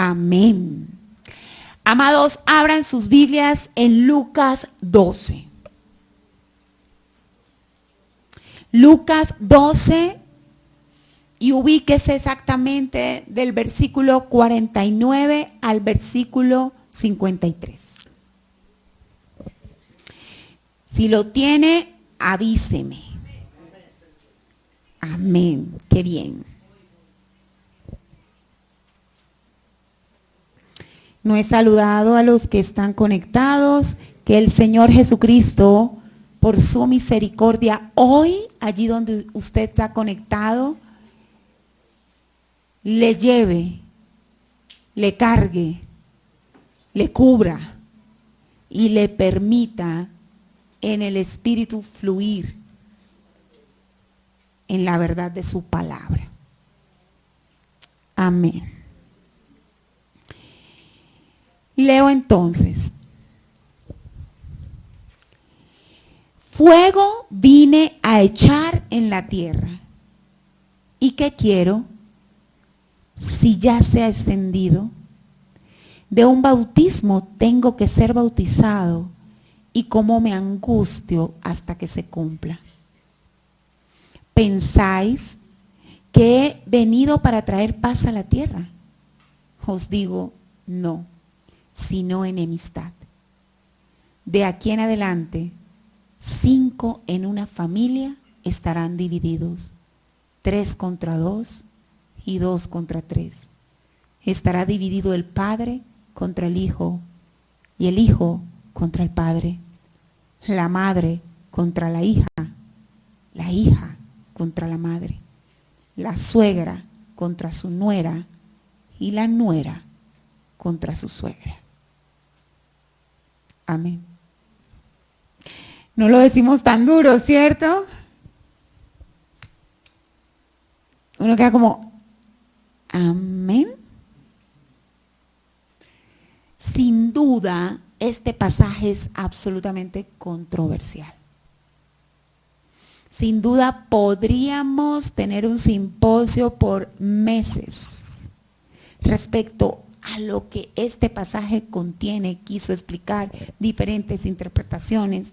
Amén. Amados, abran sus Biblias en Lucas 12. Lucas 12 y ubíquese exactamente del versículo 49 al versículo 53. Si lo tiene, avíseme. Amén. Qué bien. No he saludado a los que están conectados. Que el Señor Jesucristo, por su misericordia, hoy, allí donde usted está conectado, le lleve, le cargue, le cubra y le permita en el Espíritu fluir en la verdad de su palabra. Amén. Leo entonces. Fuego vine a echar en la tierra. ¿Y qué quiero? Si ya se ha extendido. De un bautismo tengo que ser bautizado, y cómo me angustio hasta que se cumpla. ¿Pensáis que he venido para traer paz a la tierra? Os digo, no, sino enemistad. De aquí en adelante, 5 en una familia estarán divididos, 3 contra 2 y 2 contra 3. Estará dividido el padre contra el hijo, y el hijo contra el padre, la madre contra la hija contra la madre, la suegra contra su nuera y la nuera contra su suegra. Amén. No lo decimos tan duro, ¿cierto? Uno queda como, amén. Sin duda, este pasaje es absolutamente controversial. Sin duda podríamos tener un simposio por meses respecto a lo que este pasaje contiene, quiso explicar, diferentes interpretaciones.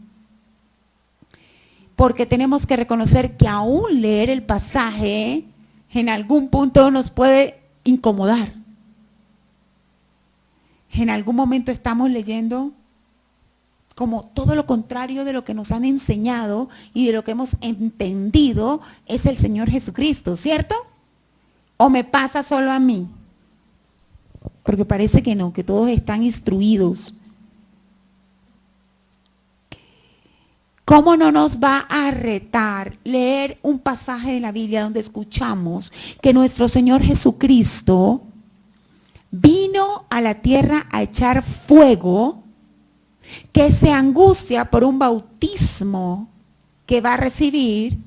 Porque tenemos que reconocer que aún leer el pasaje en algún punto nos puede incomodar. En algún momento estamos leyendo como todo lo contrario de lo que nos han enseñado y de lo que hemos entendido es el Señor Jesucristo, ¿cierto? ¿O me pasa solo a mí? Porque parece que no, que todos están instruidos. ¿Cómo no nos va a retar leer un pasaje de la Biblia donde escuchamos que nuestro Señor Jesucristo vino a la tierra a echar fuego, que se angustia por un bautismo que va a recibir,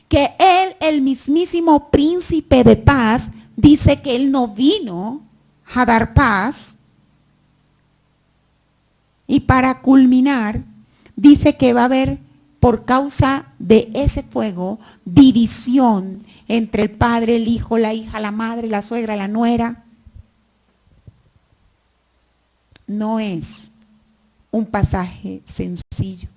que Él, el mismísimo príncipe de paz, dice que Él no vino a dar paz, y para culminar, dice que va a haber, por causa de ese fuego, división entre el padre, el hijo, la hija, la madre, la suegra, la nuera. No es un pasaje sencillo.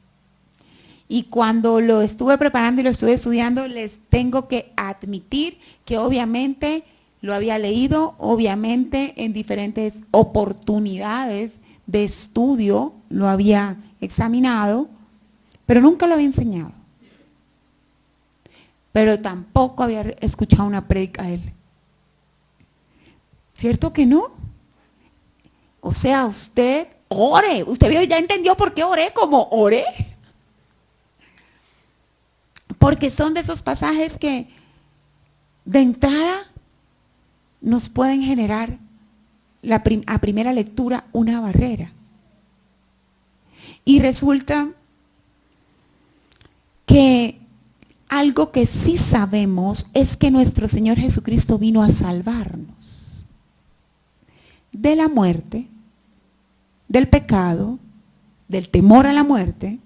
Y cuando lo estuve preparando y lo estuve estudiando, les tengo que admitir que obviamente lo había leído, obviamente en diferentes oportunidades de estudio lo había examinado, pero nunca lo había enseñado. Pero tampoco había escuchado una prédica de él. ¿Cierto que no? O sea, usted ore. Usted ya entendió por qué oré como oré. Porque son de esos pasajes que de entrada nos pueden generar a primera lectura una barrera. Y resulta que algo que sí sabemos es que nuestro Señor Jesucristo vino a salvarnos de la muerte, del pecado, del temor a la muerte,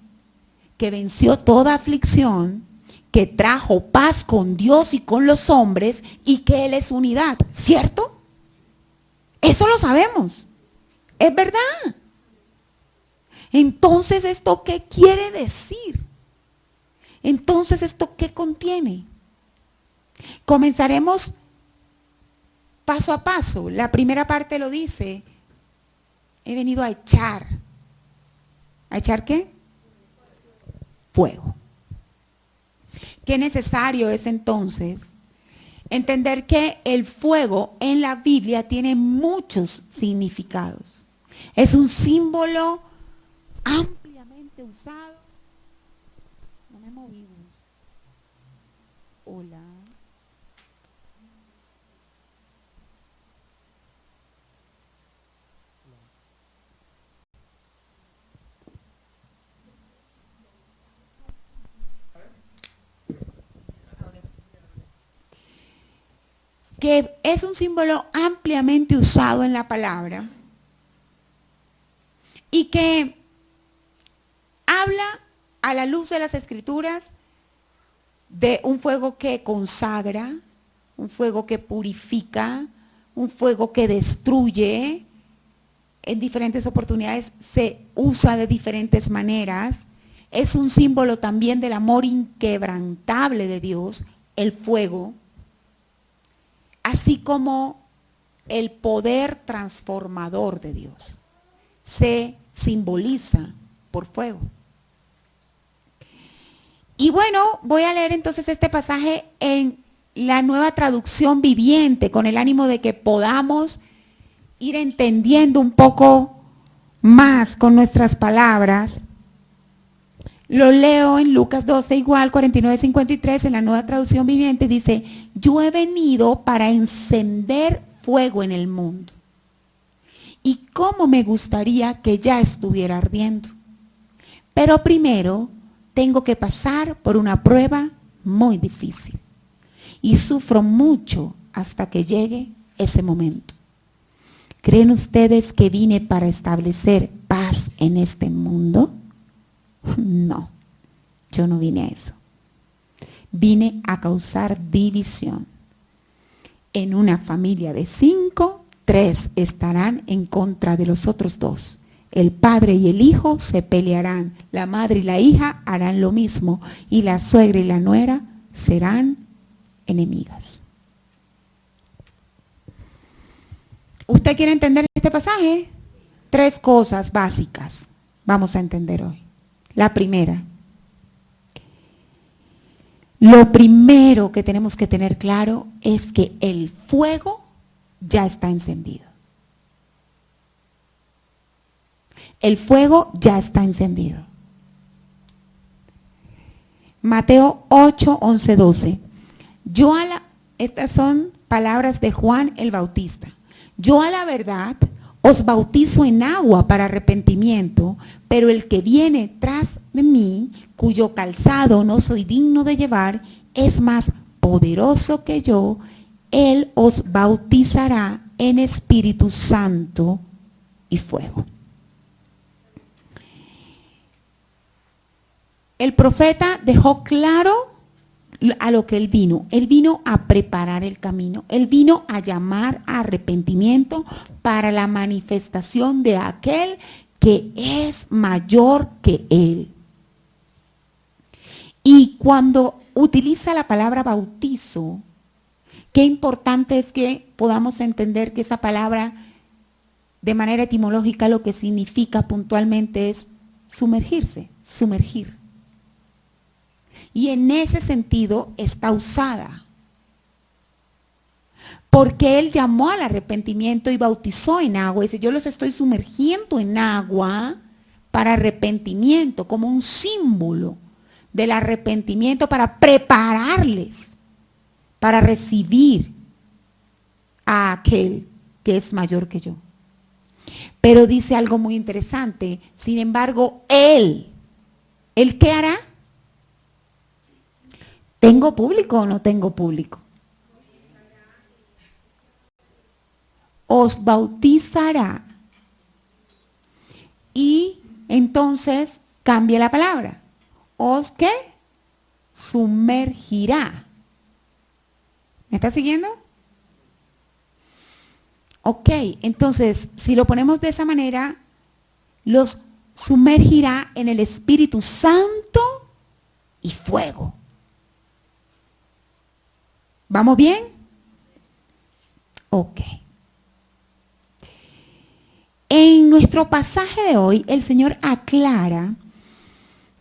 que venció toda aflicción, que trajo paz con Dios y con los hombres, y que Él es unidad, ¿cierto? Eso lo sabemos. Es verdad. Entonces, ¿esto qué quiere decir? Entonces, ¿esto qué contiene? Comenzaremos paso a paso. La primera parte lo dice, he venido a echar. ¿A echar qué? Fuego. Qué necesario es entonces entender que el fuego en la Biblia tiene muchos significados. Es un símbolo ampliamente usado. No me moví. Hola. Que es un símbolo ampliamente usado en la palabra y que habla a la luz de las Escrituras de un fuego que consagra, un fuego que purifica, un fuego que destruye. En diferentes oportunidades se usa de diferentes maneras. Es un símbolo también del amor inquebrantable de Dios, el fuego, así como el poder transformador de Dios. Se simboliza por fuego. Y bueno, voy a leer entonces este pasaje en la Nueva Traducción Viviente, con el ánimo de que podamos ir entendiendo un poco más con nuestras palabras. Lo leo en Lucas 12 igual, 49-53, en la Nueva Traducción Viviente, dice, yo he venido para encender fuego en el mundo. Y cómo me gustaría que ya estuviera ardiendo. Pero primero tengo que pasar por una prueba muy difícil. Y sufro mucho hasta que llegue ese momento. ¿Creen ustedes que vine para establecer paz en este mundo? No, yo no vine a eso. Vine a causar división. En una familia de 5, 3 estarán en contra de los otros 2. El padre y el hijo se pelearán, la madre y la hija harán lo mismo, y la suegra y la nuera serán enemigas. ¿Usted quiere entender este pasaje? 3 cosas básicas vamos a entender hoy. La primera, lo primero que tenemos que tener claro es que el fuego ya está encendido. El fuego ya está encendido. Mateo 8, 11, 12. Estas son palabras de Juan el Bautista. Yo a la verdad os bautizo en agua para arrepentimiento, pero el que viene tras de mí, cuyo calzado no soy digno de llevar, es más poderoso que yo. Él os bautizará en Espíritu Santo y fuego. El profeta dejó claro a lo que él vino. Él vino a preparar el camino. Él vino a llamar a arrepentimiento para la manifestación de aquel que es mayor que él. Y cuando utiliza la palabra bautizo, qué importante es que podamos entender que esa palabra, de manera etimológica, lo que significa puntualmente es sumergirse, sumergir. Y en ese sentido está usada. Porque él llamó al arrepentimiento y bautizó en agua. Dice, yo los estoy sumergiendo en agua para arrepentimiento, como un símbolo del arrepentimiento, para prepararles, para recibir a aquel que es mayor que yo. Pero dice algo muy interesante. Sin embargo, ¿él qué hará? ¿Tengo público o no tengo público? Os bautizará. Y entonces cambia la palabra. ¿Os qué? Sumergirá. ¿Me está siguiendo? Ok, entonces, si lo ponemos de esa manera, los sumergirá en el Espíritu Santo y fuego. ¿Vamos bien? Ok. En nuestro pasaje de hoy, el Señor aclara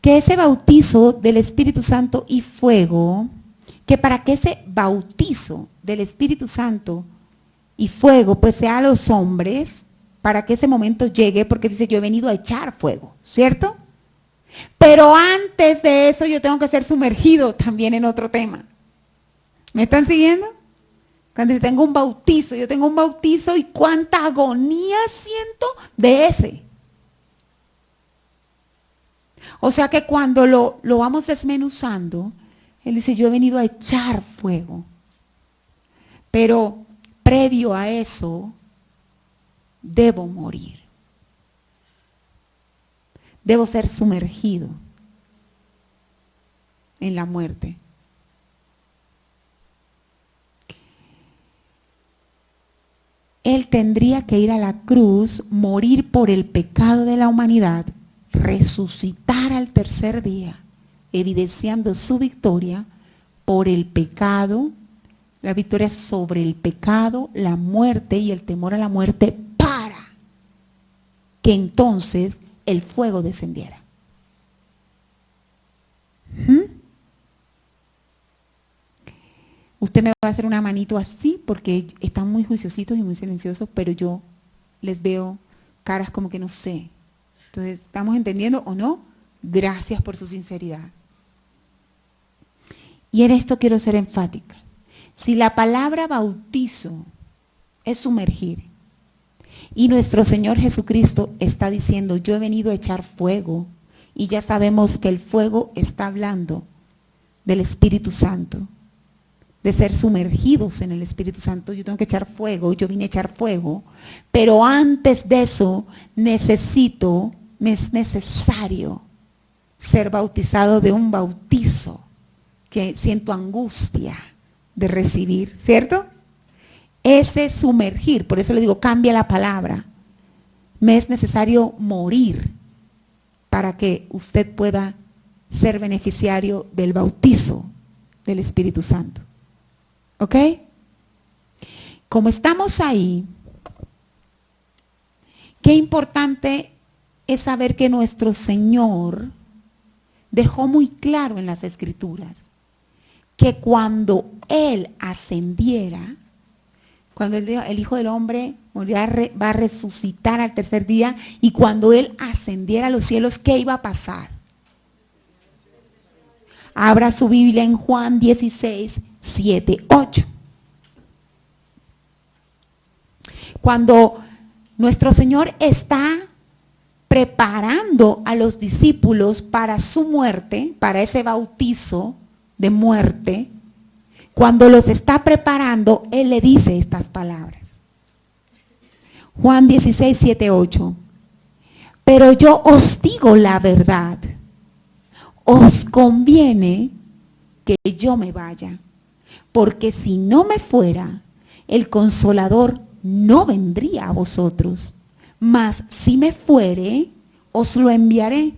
que ese bautizo del Espíritu Santo y fuego, que para que ese bautizo del Espíritu Santo y fuego pues sea a los hombres, para que ese momento llegue, porque dice yo he venido a echar fuego, ¿cierto? Pero antes de eso yo tengo que ser sumergido también en otro tema. ¿Me están siguiendo? Cuando tengo un bautizo, yo tengo un bautizo y cuánta agonía siento de ese. O sea que cuando lo vamos desmenuzando, él dice, yo he venido a echar fuego. Pero previo a eso, debo morir. Debo ser sumergido en la muerte. Él tendría que ir a la cruz, morir por el pecado de la humanidad, resucitar al tercer día, evidenciando su victoria por el pecado, la victoria sobre el pecado, la muerte y el temor a la muerte, para que entonces el fuego descendiera. Usted me va a hacer una manito así porque están muy juiciositos y muy silenciosos, pero yo les veo caras como que no sé. Entonces, ¿estamos entendiendo o no? Gracias por su sinceridad. Y en esto quiero ser enfática. Si la palabra bautizo es sumergir, y nuestro Señor Jesucristo está diciendo, yo he venido a echar fuego, y ya sabemos que el fuego está hablando del Espíritu Santo, de ser sumergidos en el Espíritu Santo. Yo tengo que echar fuego, yo vine a echar fuego, pero antes de eso me es necesario ser bautizado de un bautizo que siento angustia de recibir, ¿cierto? Ese sumergir, por eso le digo, cambia la palabra. Me es necesario morir para que usted pueda ser beneficiario del bautizo del Espíritu Santo. ¿Ok? Como estamos ahí, qué importante es saber que nuestro Señor dejó muy claro en las Escrituras que cuando Él ascendiera, cuando el Hijo del Hombre morirá, va a resucitar al tercer día, y cuando Él ascendiera a los cielos, ¿qué iba a pasar? Abra su Biblia en Juan 16, 7, 8. Cuando nuestro Señor está preparando a los discípulos para su muerte, para ese bautizo de muerte, cuando los está preparando, Él le dice estas palabras. Juan 16, 7, 8. Pero yo os digo la verdad, os conviene que yo me vaya, porque si no me fuera, el Consolador no vendría a vosotros, mas si me fuere, os lo enviaré.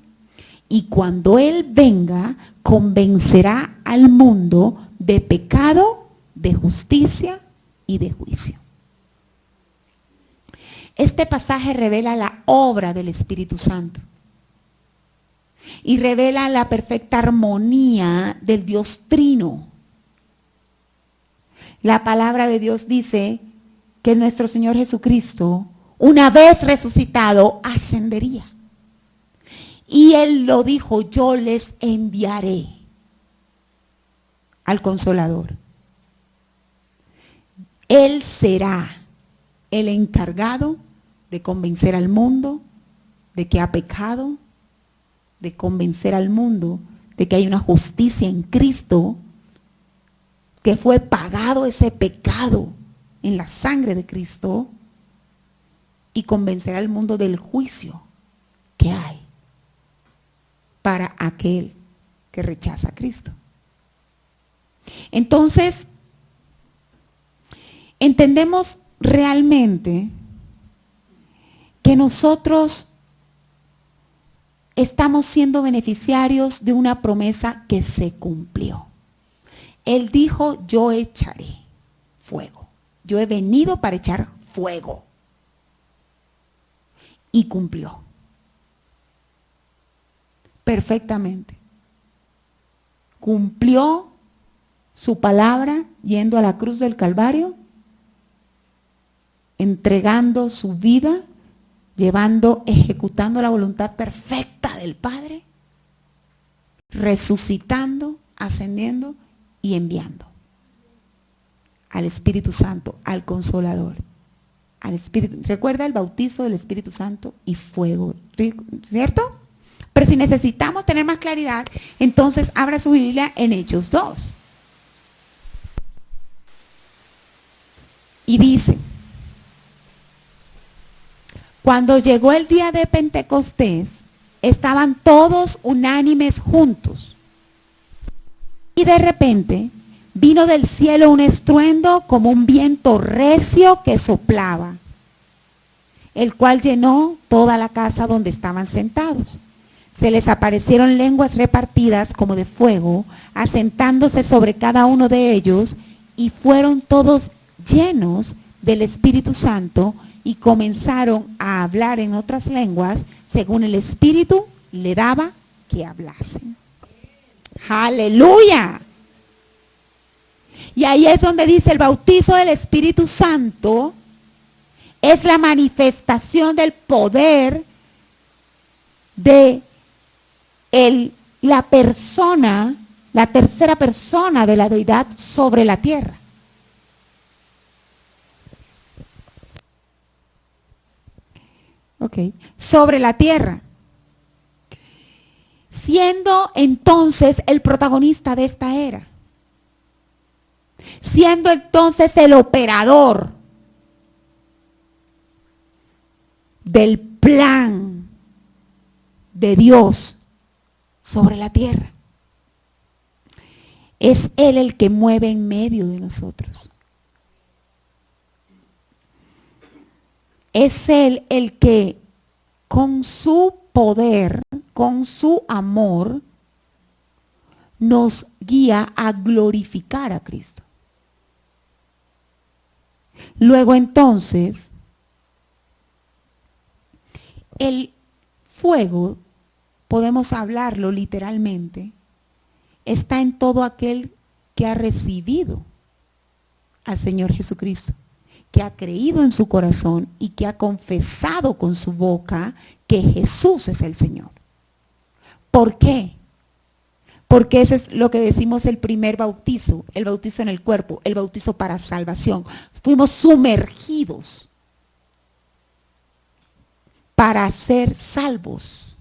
Y cuando Él venga, convencerá al mundo de pecado, de justicia y de juicio. Este pasaje revela la obra del Espíritu Santo y revela la perfecta armonía del Dios Trino. La palabra de Dios dice que nuestro Señor Jesucristo, una vez resucitado, ascendería. Y Él lo dijo, yo les enviaré al Consolador. Él será el encargado de convencer al mundo de que ha pecado, de convencer al mundo de que hay una justicia en Cristo, que fue pagado ese pecado en la sangre de Cristo, y convencer al mundo del juicio que hay para aquel que rechaza a Cristo. Entonces, entendemos realmente que nosotros estamos siendo beneficiarios de una promesa que se cumplió. Él dijo, yo echaré fuego. Yo he venido para echar fuego. Y cumplió. Perfectamente. Cumplió su palabra yendo a la cruz del Calvario, entregando su vida, ejecutando la voluntad perfecta del Padre, resucitando, ascendiendo y enviando al Espíritu Santo, al Consolador, al Espíritu. Recuerda el bautizo del Espíritu Santo y fuego, ¿cierto? Pero si necesitamos tener más claridad, entonces abra su Biblia en Hechos 2. Y dice, cuando llegó el día de Pentecostés, estaban todos unánimes juntos. Y de repente vino del cielo un estruendo como un viento recio que soplaba, el cual llenó toda la casa donde estaban sentados. Se les aparecieron lenguas repartidas como de fuego, asentándose sobre cada uno de ellos, y fueron todos llenos del Espíritu Santo y comenzaron a hablar en otras lenguas según el Espíritu le daba que hablasen. ¡Aleluya! Y ahí es donde dice el bautizo del Espíritu Santo es la manifestación del poder de la persona, la tercera persona de la deidad sobre la tierra. Ok, sobre la tierra. Siendo entonces el protagonista de esta era. Siendo entonces el operador del plan de Dios sobre la tierra. Es Él el que mueve en medio de nosotros. Es Él el que con su poder, con su amor, nos guía a glorificar a Cristo. Luego entonces, el fuego, podemos hablarlo literalmente, está en todo aquel que ha recibido al Señor Jesucristo, que ha creído en su corazón y que ha confesado con su boca que Jesús es el Señor. ¿Por qué? Porque eso es lo que decimos el primer bautizo, el bautizo en el cuerpo, el bautizo para salvación. Fuimos sumergidos para ser salvos.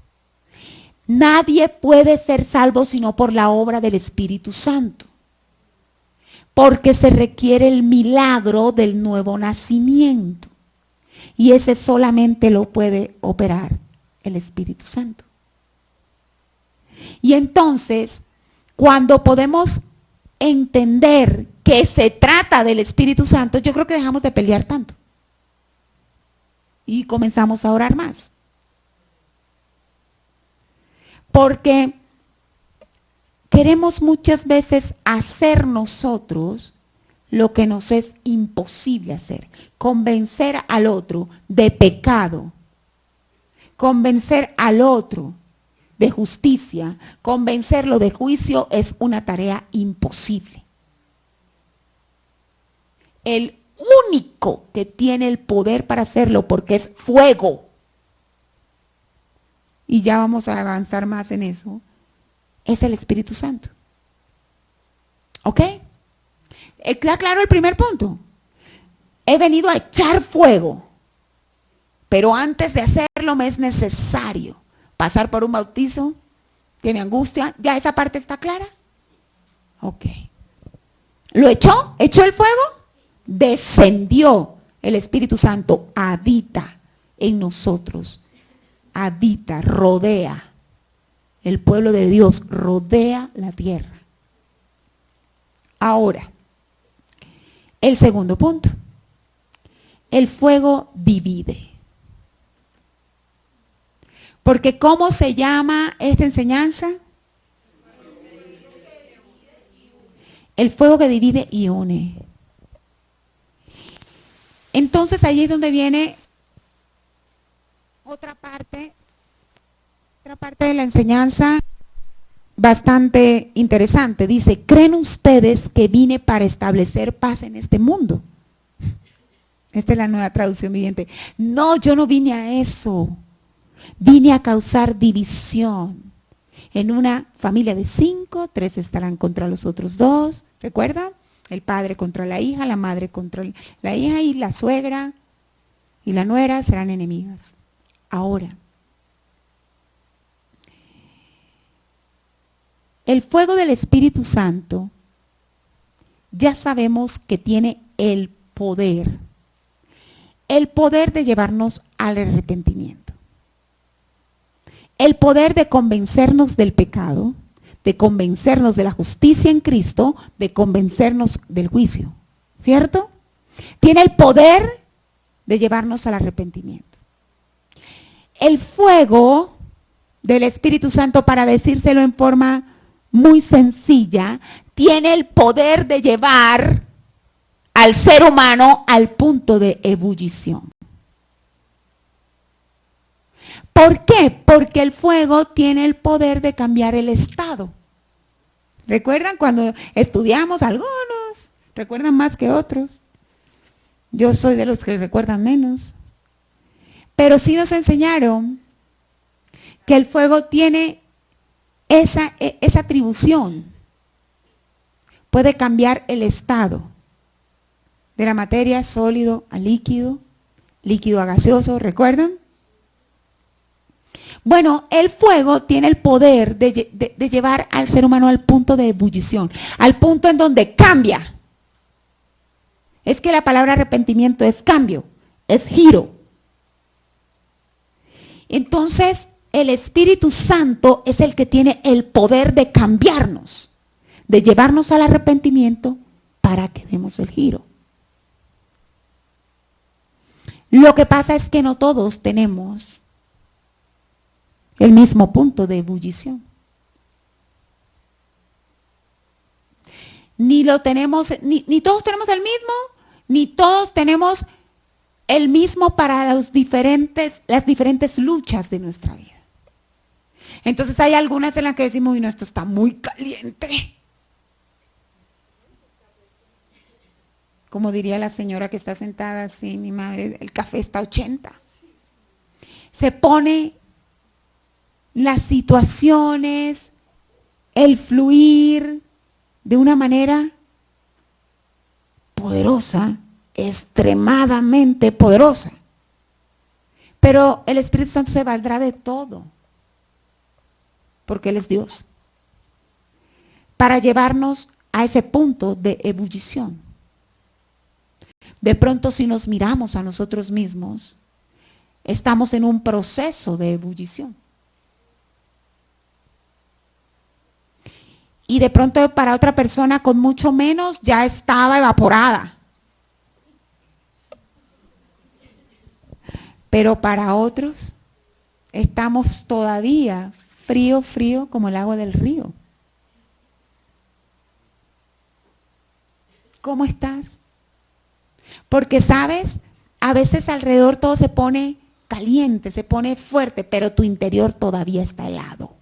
Nadie puede ser salvo sino por la obra del Espíritu Santo. Porque se requiere el milagro del nuevo nacimiento. Y ese solamente lo puede operar el Espíritu Santo. Y entonces, cuando podemos entender que se trata del Espíritu Santo, yo creo que dejamos de pelear tanto. Y comenzamos a orar más. Porque queremos muchas veces hacer nosotros lo que nos es imposible hacer. Convencer al otro de pecado. Convencer al otro de justicia. Convencerlo de juicio es una tarea imposible. El único que tiene el poder para hacerlo, porque es fuego, y ya vamos a avanzar más en eso, es el Espíritu Santo. ¿Ok? ¿Está claro el primer punto? He venido a echar fuego, pero antes de hacerlo me es necesario pasar por un bautizo que me angustia. ¿Ya esa parte está clara? Ok. ¿Lo echó? ¿Echó el fuego? Descendió el Espíritu Santo, habita en nosotros, habita, rodea. El pueblo de Dios rodea la tierra. Ahora, el segundo punto. el fuego divide. Porque ¿cómo se llama esta enseñanza? El fuego que divide y une. Entonces ahí es donde viene otra parte de la enseñanza bastante interesante. Dice, ¿creen ustedes que vine para establecer paz en este mundo? Esta es la Nueva Traducción Viviente. No, yo no vine a eso. Vine a causar división. En una familia de 5, 3 estarán contra los otros 2. ¿Recuerdan? El padre contra la hija, la madre contra la hija y la suegra y la nuera serán enemigas. Ahora, el fuego del Espíritu Santo ya sabemos que tiene el poder de llevarnos al arrepentimiento, el poder de convencernos del pecado, de convencernos de la justicia en Cristo, de convencernos del juicio, ¿cierto? Tiene el poder de llevarnos al arrepentimiento. El fuego del Espíritu Santo, para decírselo en forma muy sencilla, tiene el poder de llevar al ser humano al punto de ebullición. ¿Por qué? Porque el fuego tiene el poder de cambiar el estado. ¿Recuerdan cuando estudiamos? Algunos recuerdan más que otros. Yo soy de los que recuerdan menos. Pero sí nos enseñaron que el fuego tiene esa atribución. Puede cambiar el estado de la materia sólido a líquido, líquido a gaseoso, ¿recuerdan? Bueno, el fuego tiene el poder de llevar al ser humano al punto de ebullición, al punto en donde cambia. Es que la palabra arrepentimiento es cambio, es giro. Entonces, el Espíritu Santo es el que tiene el poder de cambiarnos, de llevarnos al arrepentimiento para que demos el giro. Lo que pasa es que no todos tenemos el mismo punto de ebullición. Ni lo tenemos, ni todos tenemos el mismo, ni todos tenemos el mismo para las diferentes luchas de nuestra vida. Entonces hay algunas en las que decimos, no, esto está muy caliente. Como diría la señora que está sentada así, mi madre, el café está 80. Se pone las situaciones, el fluir de una manera poderosa, extremadamente poderosa. Pero el Espíritu Santo se valdrá de todo, porque Él es Dios, para llevarnos a ese punto de ebullición. De pronto, si nos miramos a nosotros mismos, estamos en un proceso de ebullición. Y de pronto para otra persona con mucho menos ya estaba evaporada. Pero para otros estamos todavía frío como el agua del río. ¿Cómo estás? Porque sabes, a veces alrededor todo se pone caliente, se pone fuerte, pero tu interior todavía está helado.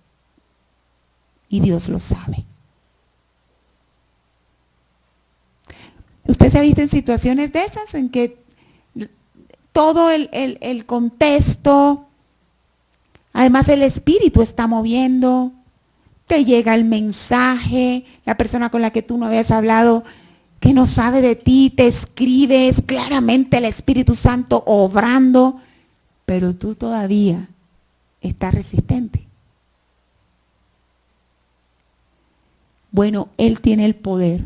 Y Dios lo sabe. ¿Usted se ha visto en situaciones de esas en que todo el contexto, además el espíritu está moviendo, te llega el mensaje, la persona con la que tú no habías hablado, que no sabe de ti, te escribe, es claramente el Espíritu Santo obrando, pero tú todavía estás resistente? Bueno, Él tiene el poder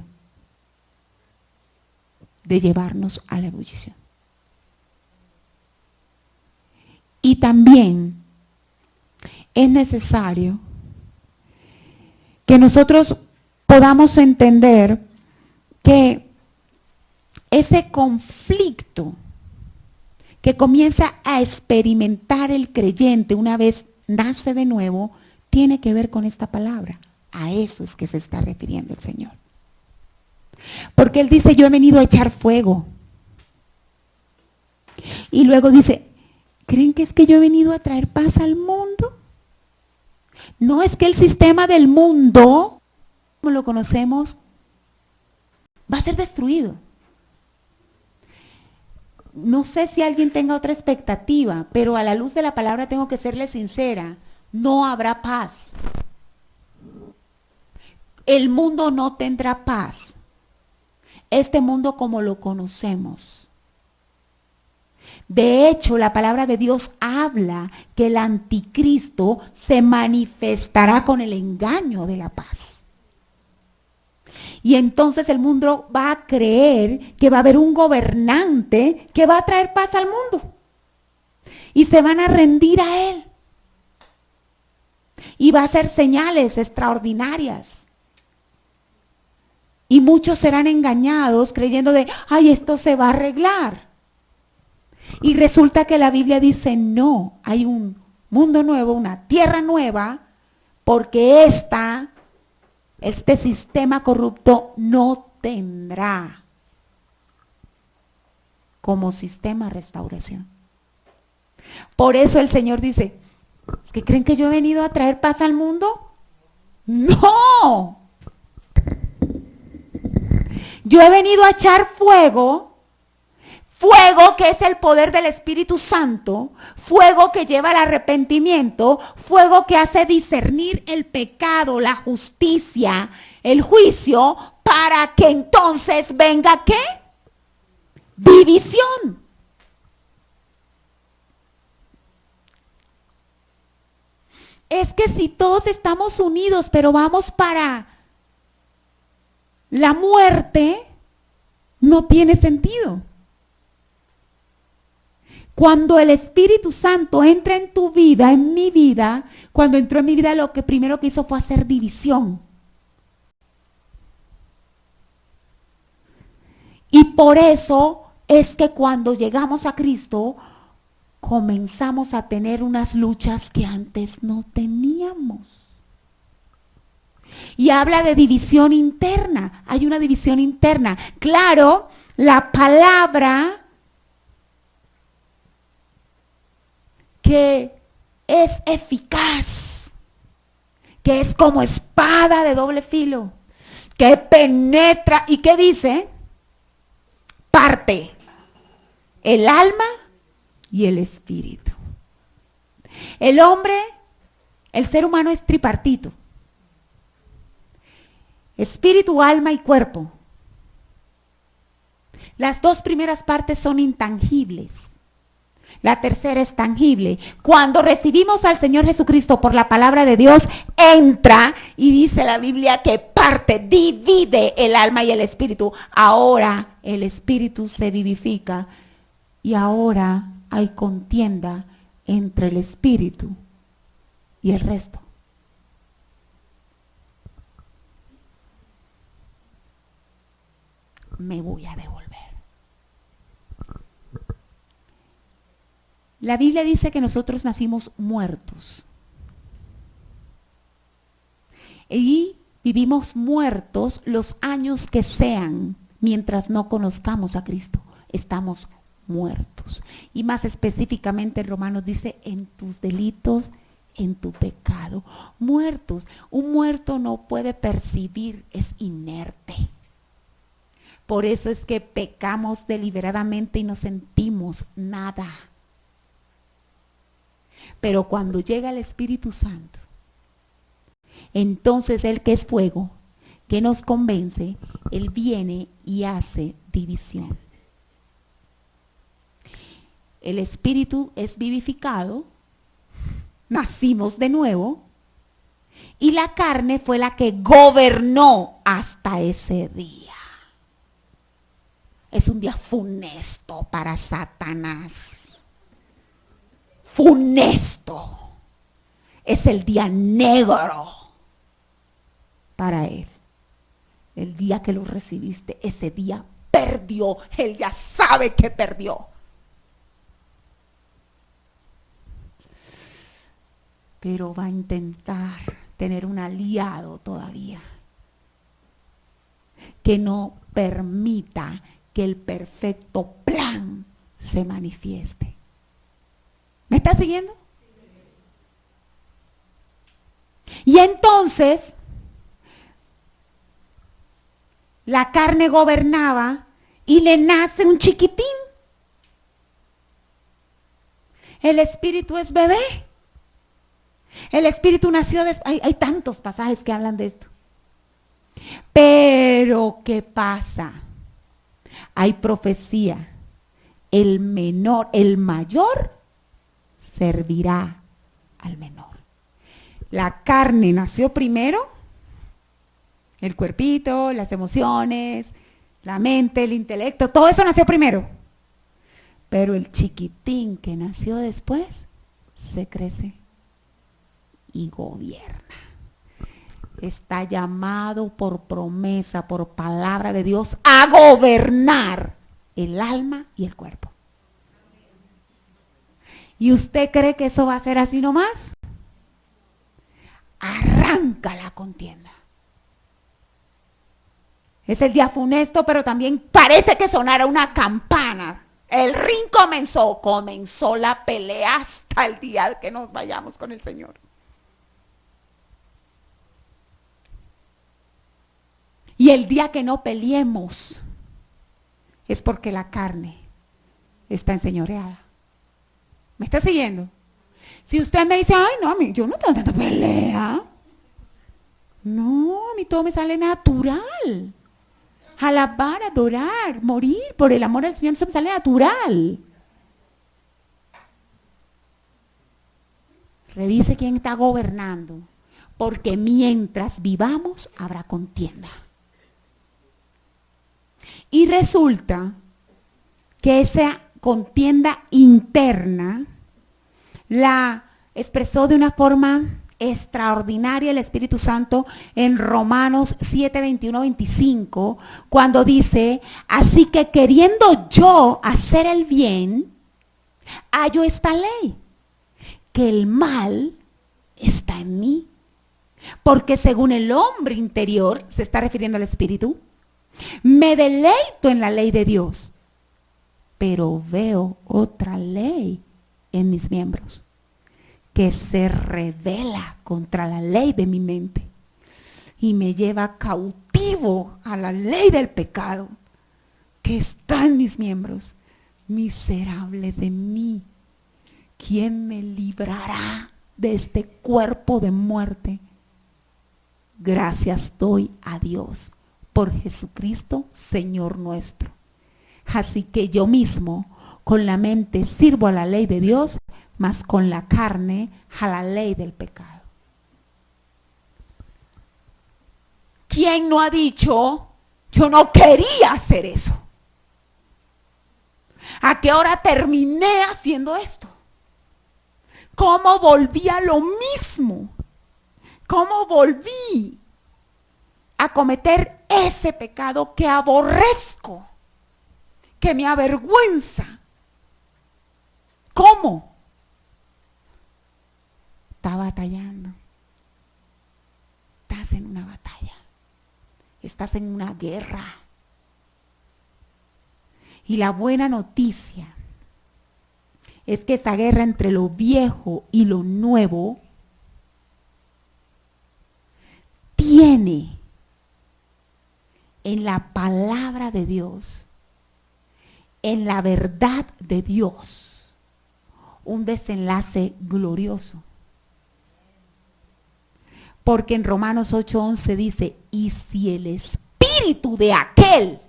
de llevarnos a la ebullición. Y también es necesario que nosotros podamos entender que ese conflicto que comienza a experimentar el creyente una vez nace de nuevo, tiene que ver con esta palabra. A eso es que se está refiriendo el Señor. Porque Él dice, yo he venido a echar fuego. Y luego dice, ¿creen que es que yo he venido a traer paz al mundo? No, es que el sistema del mundo, como lo conocemos, va a ser destruido. No sé si alguien tenga otra expectativa, pero a la luz de la palabra tengo que serle sincera, no habrá paz. El mundo no tendrá paz. Este mundo como lo conocemos. De hecho, la palabra de Dios habla que el anticristo se manifestará con el engaño de la paz. Y entonces el mundo va a creer que va a haber un gobernante que va a traer paz al mundo. Y se van a rendir a él. Y va a hacer señales extraordinarias. Y muchos serán engañados creyendo de, ay, esto se va a arreglar. Y resulta que la Biblia dice, no, hay un mundo nuevo, una tierra nueva, porque este sistema corrupto no tendrá como sistema restauración. Por eso el Señor dice, ¿es que creen que yo he venido a traer paz al mundo? ¡No! Yo he venido a echar fuego que es el poder del Espíritu Santo, fuego que lleva al arrepentimiento, fuego que hace discernir el pecado, la justicia, el juicio, para que entonces venga ¿qué? División. Es que si todos estamos unidos, pero vamos para la muerte, no tiene sentido. Cuando el Espíritu Santo entra en tu vida, en mi vida, cuando entró en mi vida, lo que primero que hizo fue hacer división. Y por eso es que cuando llegamos a Cristo, comenzamos a tener unas luchas que antes no teníamos. Y habla de división interna. Hay una división interna. Claro, la palabra que es eficaz, que es como espada de doble filo, que penetra y que dice, parte el alma y el espíritu. El hombre, el ser humano es tripartito. Espíritu, alma y cuerpo. Las dos primeras partes son intangibles. La tercera es tangible. Cuando recibimos al Señor Jesucristo por la palabra de Dios, entra y dice la Biblia que parte, divide el alma y el espíritu. Ahora el espíritu se vivifica y ahora hay contienda entre el espíritu y el resto. Me voy a devolver. La Biblia dice que nosotros nacimos muertos. Y vivimos muertos los años que sean mientras no conozcamos a Cristo. Estamos muertos. Y más específicamente en Romanos dice, en tus delitos, en tu pecado. Muertos. Un muerto no puede percibir, es inerte. Por eso es que pecamos deliberadamente y no sentimos nada. Pero cuando llega el Espíritu Santo, entonces Él que es fuego, que nos convence, Él viene y hace división. El Espíritu es vivificado, nacimos de nuevo, y la carne fue la que gobernó hasta ese día. Es un día funesto para Satanás. Funesto. Es el día negro para él. El día que lo recibiste, ese día perdió. Él ya sabe que perdió. pero va a intentar tener un aliado todavía que no permita que el perfecto plan se manifieste. ¿Me está siguiendo? Y entonces la carne gobernaba y le nace un chiquitín. El espíritu es bebé. El espíritu nació después. Hay tantos pasajes que hablan de esto. Pero, ¿qué pasa? Hay profecía. El mayor servirá al menor. La carne nació primero, el cuerpito, las emociones, la mente, el intelecto, todo eso nació primero. Pero el chiquitín que nació después se crece y gobierna. Está llamado por promesa, por palabra de Dios, a gobernar el alma y el cuerpo. ¿Y usted cree que eso va a ser así nomás? Arranca la contienda. Es el día funesto, pero también parece que sonara una campana. El ring comenzó la pelea hasta el día que nos vayamos con el Señor. Y el día que no peleemos es porque la carne está enseñoreada. ¿Me está siguiendo? Si usted me dice, ay, no, a mí, yo no tengo tanta pelea. No, a mí todo me sale natural. Alabar, adorar, morir por el amor al Señor, eso me sale natural. Revise quién está gobernando, porque mientras vivamos habrá contienda. Y resulta que esa contienda interna la expresó de una forma extraordinaria el Espíritu Santo en Romanos 7, 21, 25, cuando dice, así que queriendo yo hacer el bien, hallo esta ley, que el mal está en mí. Porque según el hombre interior, se está refiriendo al Espíritu, me deleito en la ley de Dios, pero veo otra ley en mis miembros que se revela contra la ley de mi mente y me lleva cautivo a la ley del pecado que está en mis miembros. Miserable de mí, ¿quién me librará de este cuerpo de muerte? Gracias doy a Dios por Jesucristo, Señor nuestro. Así que yo mismo con la mente sirvo a la ley de Dios, mas con la carne a la ley del pecado. ¿Quién no ha dicho, yo no quería hacer eso? ¿A qué hora terminé haciendo esto? ¿Cómo volví a lo mismo? ¿Cómo volví a cometer ese pecado que aborrezco, que me avergüenza? ¿Cómo? Está batallando. Estás en una batalla. Estás en una guerra. Y la buena noticia es que esa guerra entre lo viejo y lo nuevo tiene en la palabra de Dios, en la verdad de Dios, un desenlace glorioso. Porque en Romanos 8:11 dice, y si el espíritu de aquel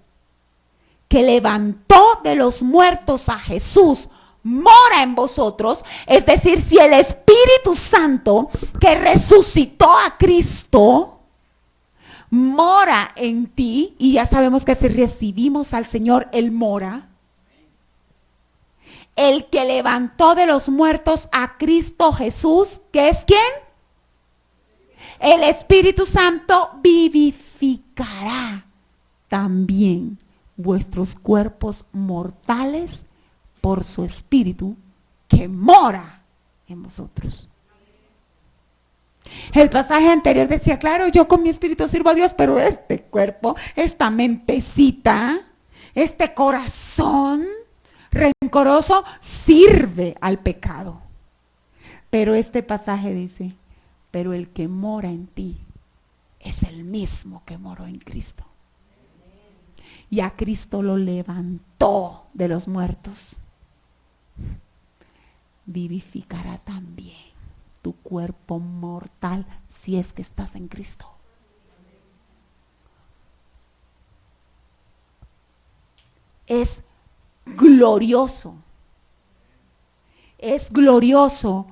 que levantó de los muertos a Jesús mora en vosotros, es decir, si el Espíritu Santo que resucitó a Cristo mora en ti, y ya sabemos que si recibimos al Señor, Él mora. El que levantó de los muertos a Cristo Jesús, ¿que es quién? El Espíritu Santo vivificará también vuestros cuerpos mortales por su Espíritu que mora en vosotros. El pasaje anterior decía, claro, yo con mi espíritu sirvo a Dios, pero este cuerpo, esta mentecita, este corazón rencoroso sirve al pecado. Pero este pasaje dice, pero el que mora en ti es el mismo que moró en Cristo. Y a Cristo lo levantó de los muertos. Vivificará también tu cuerpo mortal si es que estás en Cristo. Es glorioso. Es glorioso.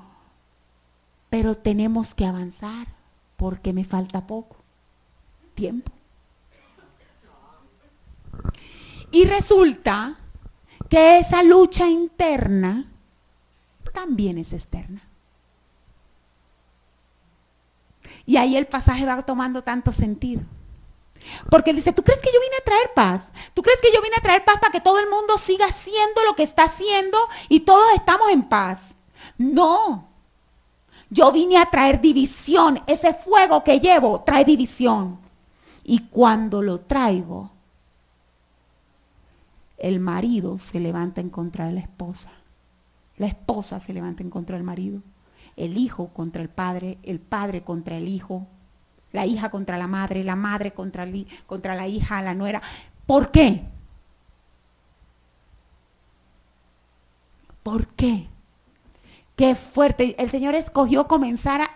Pero tenemos que avanzar porque me falta poco tiempo. Y resulta que esa lucha interna también es externa. Y ahí el pasaje va tomando tanto sentido. Porque él dice, ¿tú crees que yo vine a traer paz? ¿Tú crees que yo vine a traer paz para que todo el mundo siga haciendo lo que está haciendo y todos estamos en paz? No. Yo vine a traer división. Ese fuego que llevo trae división. Y cuando lo traigo, el marido se levanta en contra de la esposa. La esposa se levanta en contra del marido. El hijo contra el padre contra el hijo. La hija contra la madre contra la hija, la nuera. ¿Por qué? ¿Por qué? Qué fuerte. El Señor escogió comenzar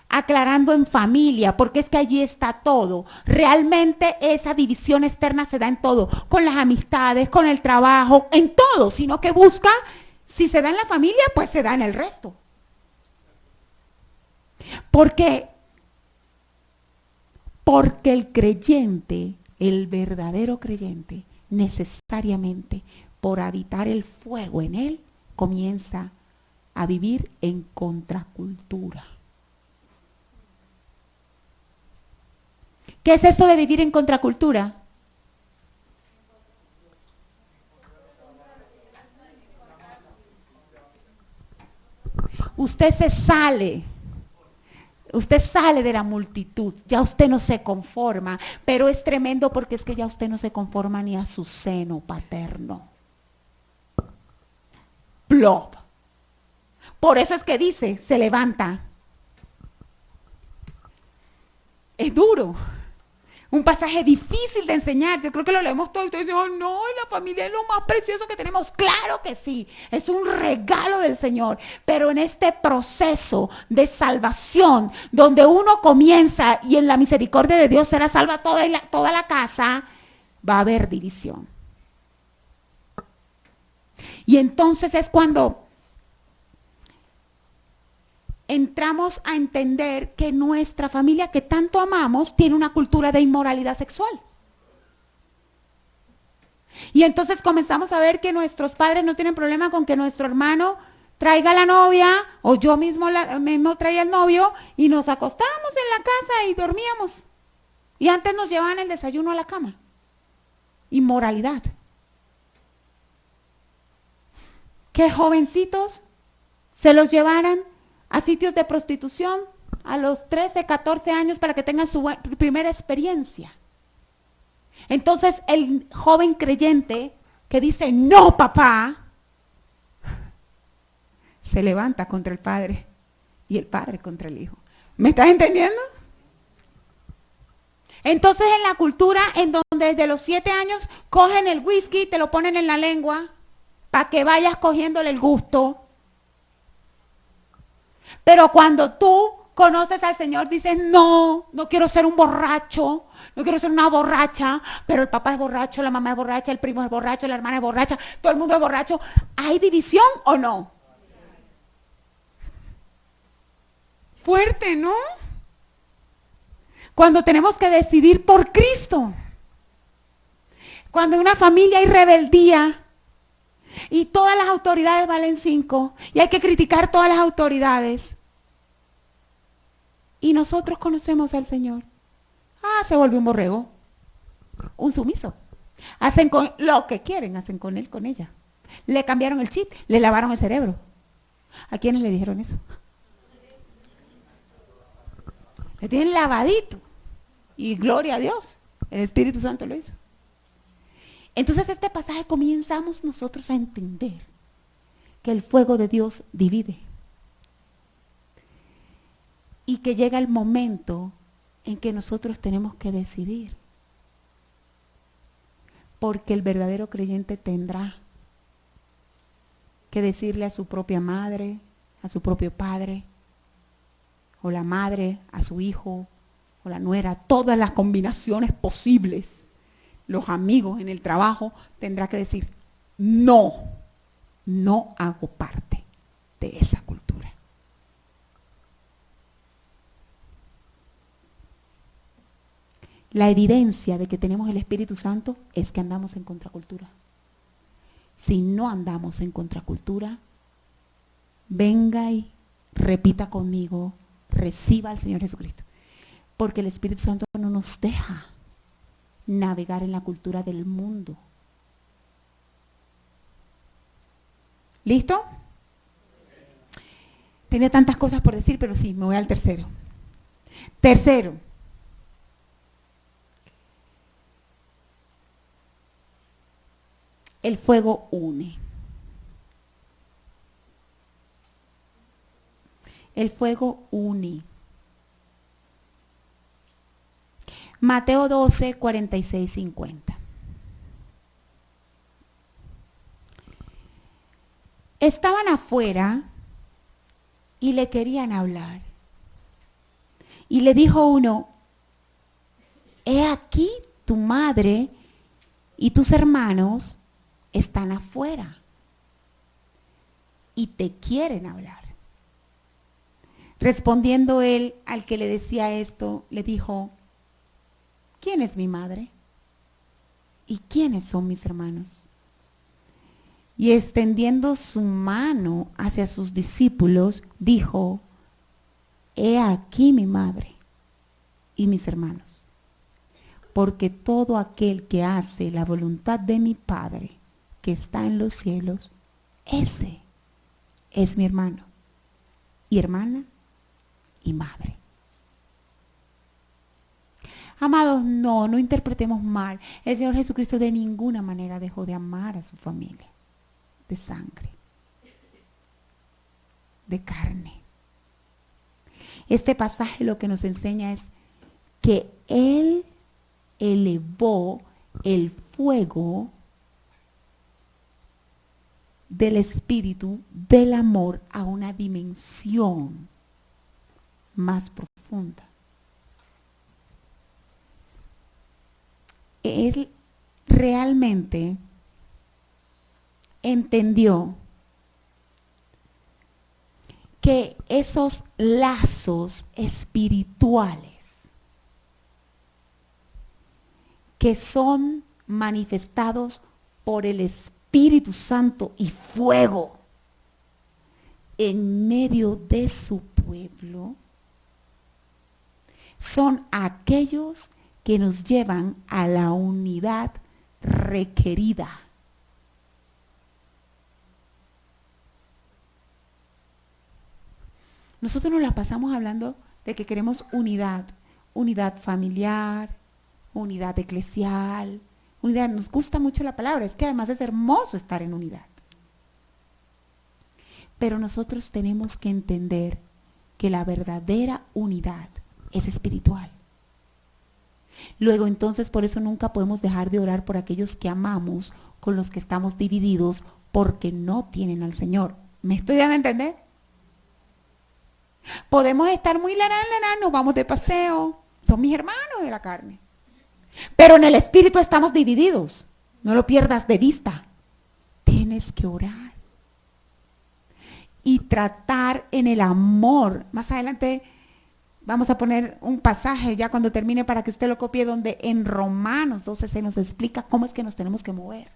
aclarando en familia, porque es que allí está todo. Realmente esa división externa se da en todo, con las amistades, con el trabajo, en todo, sino que busca, si se da en la familia, pues se da en el resto. Porque el creyente, el verdadero creyente, necesariamente, por habitar el fuego en él, comienza a vivir en contracultura. ¿Qué es esto de vivir en contracultura? Usted sale de la multitud, ya usted no se conforma, pero es tremendo porque es que ya usted no se conforma ni a su seno paterno. Plop. Por eso es que dice, se levanta. Es duro. Un pasaje difícil de enseñar. Yo creo que lo leemos todo y todos decimos, no, la familia es lo más precioso que tenemos. Claro que sí, es un regalo del Señor. Pero en este proceso de salvación, donde uno comienza y en la misericordia de Dios será salva toda la casa, va a haber división. Y entonces es cuando entramos a entender que nuestra familia que tanto amamos tiene una cultura de inmoralidad sexual. Y entonces comenzamos a ver que nuestros padres no tienen problema con que nuestro hermano traiga a la novia o yo mismo traía el novio y nos acostábamos en la casa y dormíamos. Y antes nos llevaban el desayuno a la cama. Inmoralidad. Que jovencitos se los llevaran a sitios de prostitución a los 13, 14 años para que tengan su primera experiencia. Entonces el joven creyente que dice, no papá, se levanta contra el padre y el padre contra el hijo. ¿Me estás entendiendo? Entonces en la cultura en donde desde los 7 años cogen el whisky, te lo ponen en la lengua para que vayas cogiéndole el gusto. Pero cuando tú conoces al Señor, dices, no quiero ser un borracho, no quiero ser una borracha, pero el papá es borracho, la mamá es borracha, el primo es borracho, la hermana es borracha, todo el mundo es borracho. ¿Hay división o no? Fuerte, ¿no? Cuando tenemos que decidir por Cristo. Cuando en una familia hay rebeldía y todas las autoridades valen 5 y hay que criticar todas las autoridades. Y nosotros conocemos al Señor. Se volvió un borrego, un sumiso. Hacen con lo que quieren, hacen con él, con ella. Le cambiaron el chip, le lavaron el cerebro. ¿A quiénes le dijeron eso? Que tienen lavadito. Y gloria a Dios, el Espíritu Santo lo hizo. Entonces este pasaje comenzamos nosotros a entender que el fuego de Dios divide. Y que llega el momento en que nosotros tenemos que decidir. Porque el verdadero creyente tendrá que decirle a su propia madre, a su propio padre, o la madre a su hijo, o la nuera, todas las combinaciones posibles, los amigos en el trabajo, tendrá que decir, no, no hago parte de esa cultura. La evidencia de que tenemos el Espíritu Santo es que andamos en contracultura. Si no andamos en contracultura, venga y repita conmigo, reciba al Señor Jesucristo. Porque el Espíritu Santo no nos deja navegar en la cultura del mundo. ¿Listo? Tenía tantas cosas por decir, pero sí, me voy al tercero. Tercero. El fuego une. El fuego une. Mateo 12, 46, 50. Estaban afuera y le querían hablar. Y le dijo uno, he aquí tu madre y tus hermanos están afuera y te quieren hablar. Respondiendo él al que le decía esto, le dijo, ¿quién es mi madre? ¿Y quiénes son mis hermanos? Y extendiendo su mano hacia sus discípulos, dijo, he aquí mi madre y mis hermanos. Porque todo aquel que hace la voluntad de mi Padre, que está en los cielos, ese es mi hermano y hermana y madre. Amados, no interpretemos mal. El Señor Jesucristo de ninguna manera dejó de amar a su familia, de sangre, de carne. Este pasaje lo que nos enseña es que Él elevó el fuego del espíritu, del amor, a una dimensión más profunda. Él realmente entendió que esos lazos espirituales que son manifestados por el Espíritu Santo y fuego en medio de su pueblo son aquellos que nos llevan a la unidad requerida. Nosotros nos la pasamos hablando de que queremos unidad, unidad familiar, unidad eclesial, unidad. Nos gusta mucho la palabra, es que además es hermoso estar en unidad. Pero nosotros tenemos que entender que la verdadera unidad es espiritual. Luego entonces por eso nunca podemos dejar de orar por aquellos que amamos con los que estamos divididos porque no tienen al Señor. ¿Me estoy dando a entender? Podemos estar muy larán, nos vamos de paseo, son mis hermanos de la carne. Pero en el espíritu estamos divididos, no lo pierdas de vista. Tienes que orar y tratar en el amor. Más adelante vamos a poner un pasaje ya cuando termine para que usted lo copie, donde en Romanos 12 se nos explica cómo es que nos tenemos que mover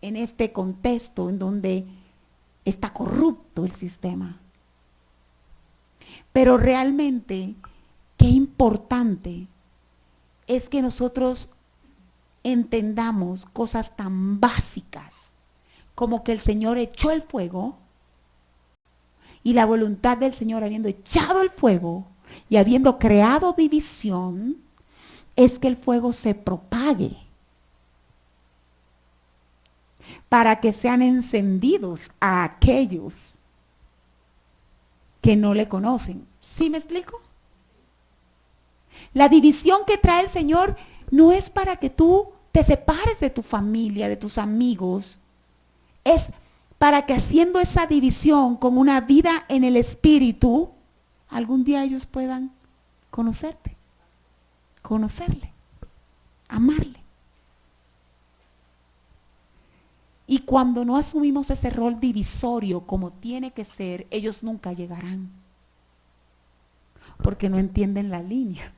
en este contexto en donde está corrupto el sistema. Pero realmente, qué importante es que nosotros entendamos cosas tan básicas como que el Señor echó el fuego Y la voluntad del Señor, habiendo echado el fuego y habiendo creado división, es que el fuego se propague para que sean encendidos a aquellos que no le conocen. ¿Sí me explico? La división que trae el Señor no es para que tú te separes de tu familia, de tus amigos. Es para que haciendo esa división con una vida en el Espíritu, algún día ellos puedan conocerte, conocerle, amarle. Y cuando no asumimos ese rol divisorio como tiene que ser, ellos nunca llegarán. Porque no entienden la línea.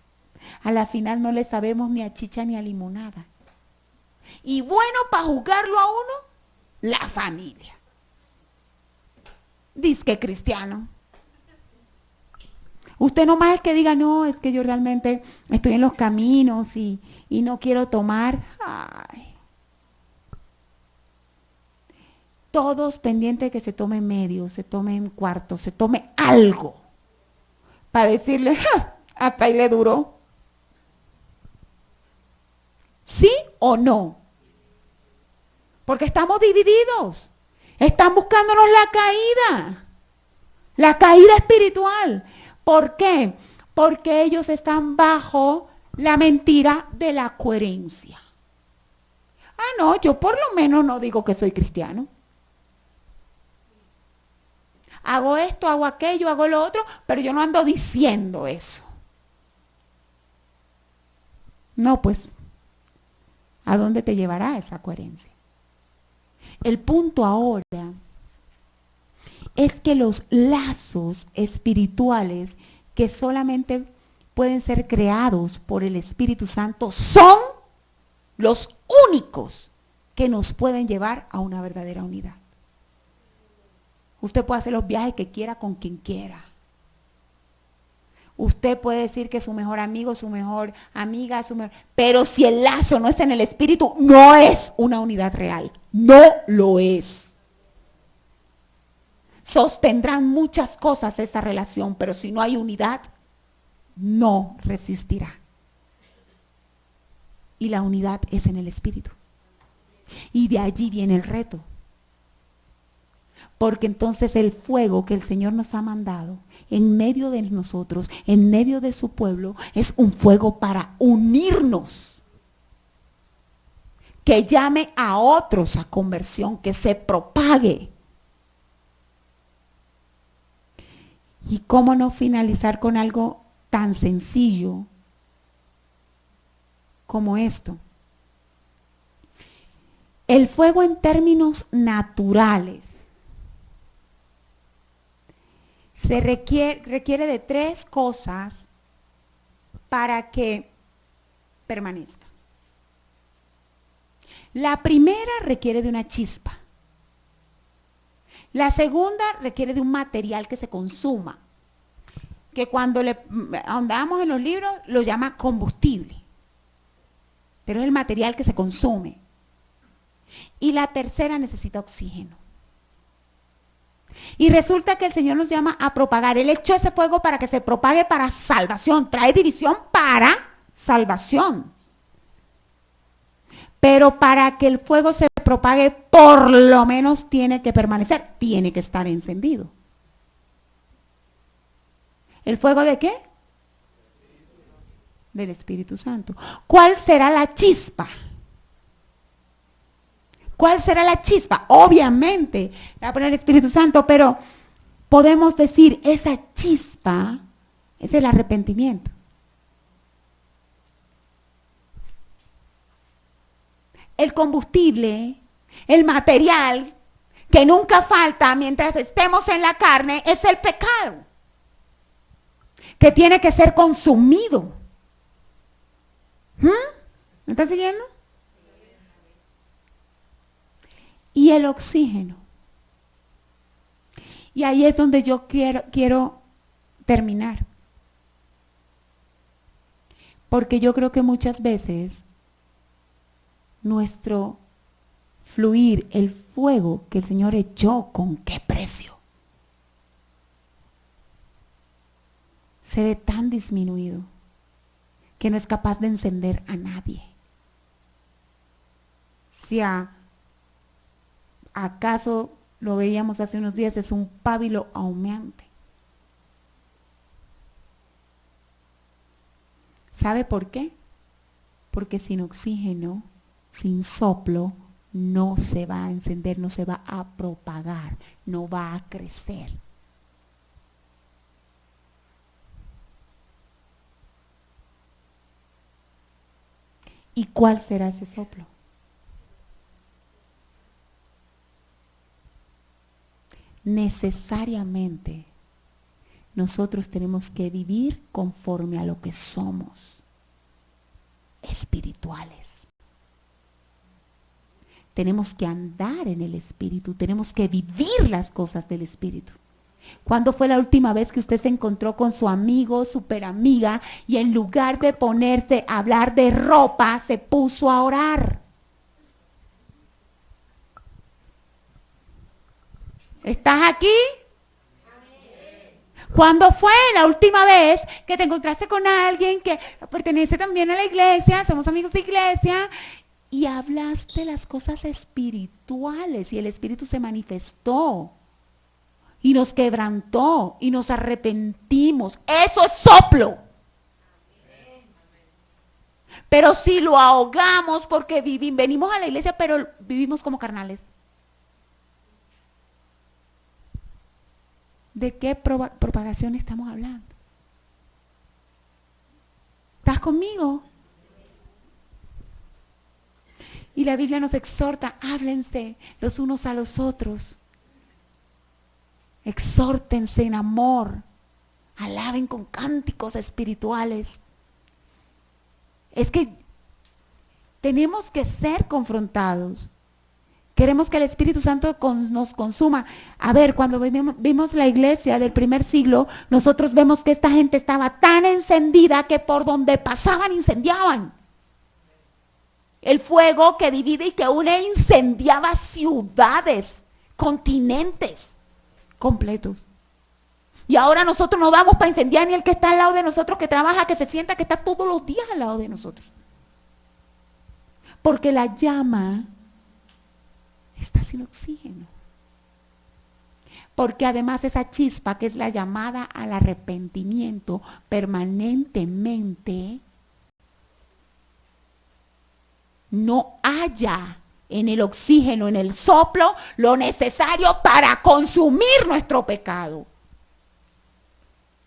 A la final no le sabemos ni a chicha ni a limonada. Y bueno, para juzgarlo a uno, la familia. Dizque cristiano. Usted nomás es que diga, no, es que yo realmente estoy en los caminos y no quiero tomar. Ay. Todos pendientes de que se tome medio, se tome un cuarto, se tome algo. Para decirle, hasta ahí le duró. ¿Sí o no? Porque estamos divididos. Están buscándonos la caída espiritual. ¿Por qué? Porque ellos están bajo la mentira de la coherencia. Ah, no, yo por lo menos no digo que soy cristiano. Hago esto, hago aquello, hago lo otro, pero yo no ando diciendo eso. No, pues, ¿a dónde te llevará esa coherencia? El punto ahora es que los lazos espirituales que solamente pueden ser creados por el Espíritu Santo son los únicos que nos pueden llevar a una verdadera unidad. Usted puede hacer los viajes que quiera con quien quiera. Usted puede decir que es su mejor amigo, su mejor amiga, pero si el lazo no es en el Espíritu, no es una unidad real. No lo es. Sostendrán muchas cosas esa relación, pero si no hay unidad, no resistirá. Y la unidad es en el Espíritu. Y de allí viene el reto. Porque entonces el fuego que el Señor nos ha mandado en medio de nosotros, en medio de su pueblo, es un fuego para unirnos. Que llame a otros a conversión, que se propague. Y cómo no finalizar con algo tan sencillo como esto. El fuego en términos naturales se requiere de 3 cosas para que permanezca. La primera requiere de una chispa. La segunda requiere de un material que se consuma, que cuando le ahondamos en los libros lo llama combustible, pero es el material que se consume. Y la tercera necesita oxígeno. Y resulta que el Señor nos llama a propagar. Él echó ese fuego para que se propague para salvación. Trae división para salvación. Pero para que el fuego se propague, por lo menos tiene que permanecer. Tiene que estar encendido. ¿El fuego de qué? Del Espíritu Santo. ¿Cuál será la chispa? ¿Cuál será la chispa? Obviamente, la va a poner el Espíritu Santo, pero podemos decir, esa chispa es el arrepentimiento. El combustible, el material que nunca falta mientras estemos en la carne es el pecado, que tiene que ser consumido. ¿Me estás siguiendo? Y el oxígeno. Y ahí es donde yo quiero terminar. Porque yo creo que muchas veces nuestro fluir, el fuego que el Señor echó, ¿con qué precio? se ve tan disminuido que no es capaz de encender a nadie. Si acaso lo veíamos hace unos días, es un pábilo humeante. ¿Sabe por qué? Porque sin oxígeno, sin soplo, no se va a encender, no se va a propagar, no va a crecer. ¿Y cuál será ese soplo? Necesariamente nosotros tenemos que vivir conforme a lo que somos, espirituales. Tenemos que andar en el Espíritu, tenemos que vivir las cosas del Espíritu. ¿Cuándo fue la última vez que usted se encontró con su amigo, super amiga, y en lugar de ponerse a hablar de ropa, se puso a orar? ¿Estás aquí? ¿Cuándo fue la última vez que te encontraste con alguien que pertenece también a la iglesia, somos amigos de iglesia, y hablaste las cosas espirituales y el Espíritu se manifestó y nos quebrantó y nos arrepentimos? Eso es soplo. Pero si lo ahogamos porque venimos a la iglesia pero vivimos como carnales, ¿de qué propagación estamos hablando? ¿Estás conmigo? Y la Biblia nos exhorta, háblense los unos a los otros. Exhórtense en amor. Alaben con cánticos espirituales. Es que tenemos que ser confrontados. Queremos que el Espíritu Santo nos consuma. A ver, cuando vimos la iglesia del primer siglo, nosotros vemos que esta gente estaba tan encendida que por donde pasaban incendiaban. El fuego que divide y que une incendiaba ciudades, continentes completos. Y ahora nosotros no vamos para incendiar ni el que está al lado de nosotros, que trabaja, que se sienta, que está todos los días al lado de nosotros. Porque la llama está sin oxígeno. Porque además esa chispa, que es la llamada al arrepentimiento, permanentemente no halla en el oxígeno, en el soplo, lo necesario para consumir nuestro pecado.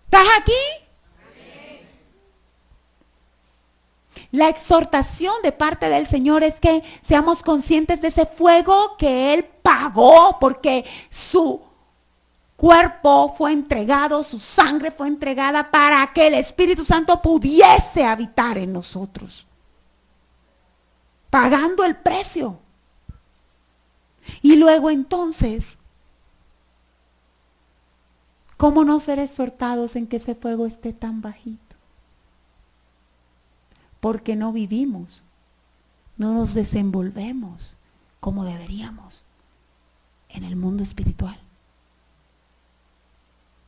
¿Estás aquí? La exhortación de parte del Señor es que seamos conscientes de ese fuego que Él pagó, porque su cuerpo fue entregado, su sangre fue entregada para que el Espíritu Santo pudiese habitar en nosotros, pagando el precio. Y luego entonces, ¿cómo no ser exhortados en que ese fuego esté tan bajito? Porque no vivimos, no nos desenvolvemos como deberíamos en el mundo espiritual.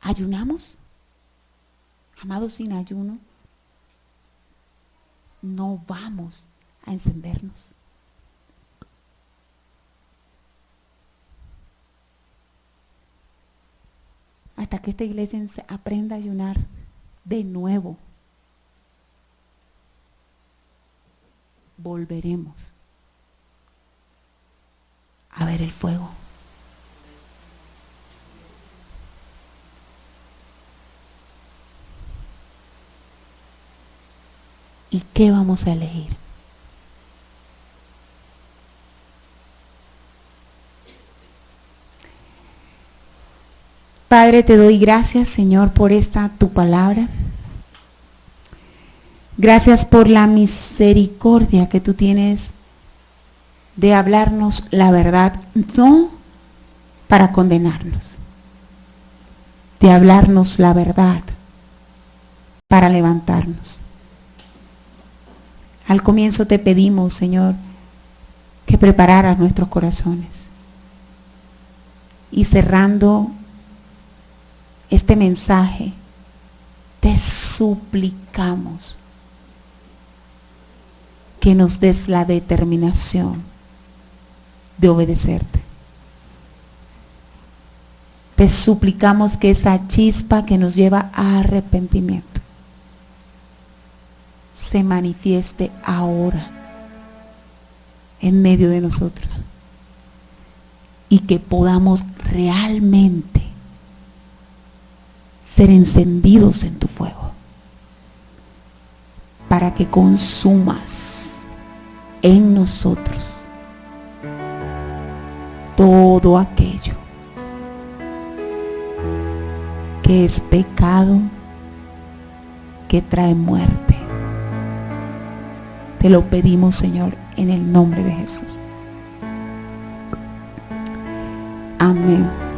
¿Ayunamos? Amados, sin ayuno no vamos a encendernos. Hasta que esta iglesia aprenda a ayunar de nuevo, volveremos a ver el fuego. ¿Y qué vamos a elegir? Padre, te doy gracias, Señor, por esta tu palabra. Gracias por la misericordia que tú tienes de hablarnos la verdad, no para condenarnos, de hablarnos la verdad para levantarnos. Al comienzo te pedimos, Señor, que prepararas nuestros corazones. Y cerrando este mensaje, te suplicamos que nos des la determinación de obedecerte. Te suplicamos que esa chispa que nos lleva a arrepentimiento se manifieste ahora en medio de nosotros y que podamos realmente ser encendidos en tu fuego para que consumas en nosotros todo aquello que es pecado, que trae muerte. Te lo pedimos, Señor, en el nombre de Jesús. Amén.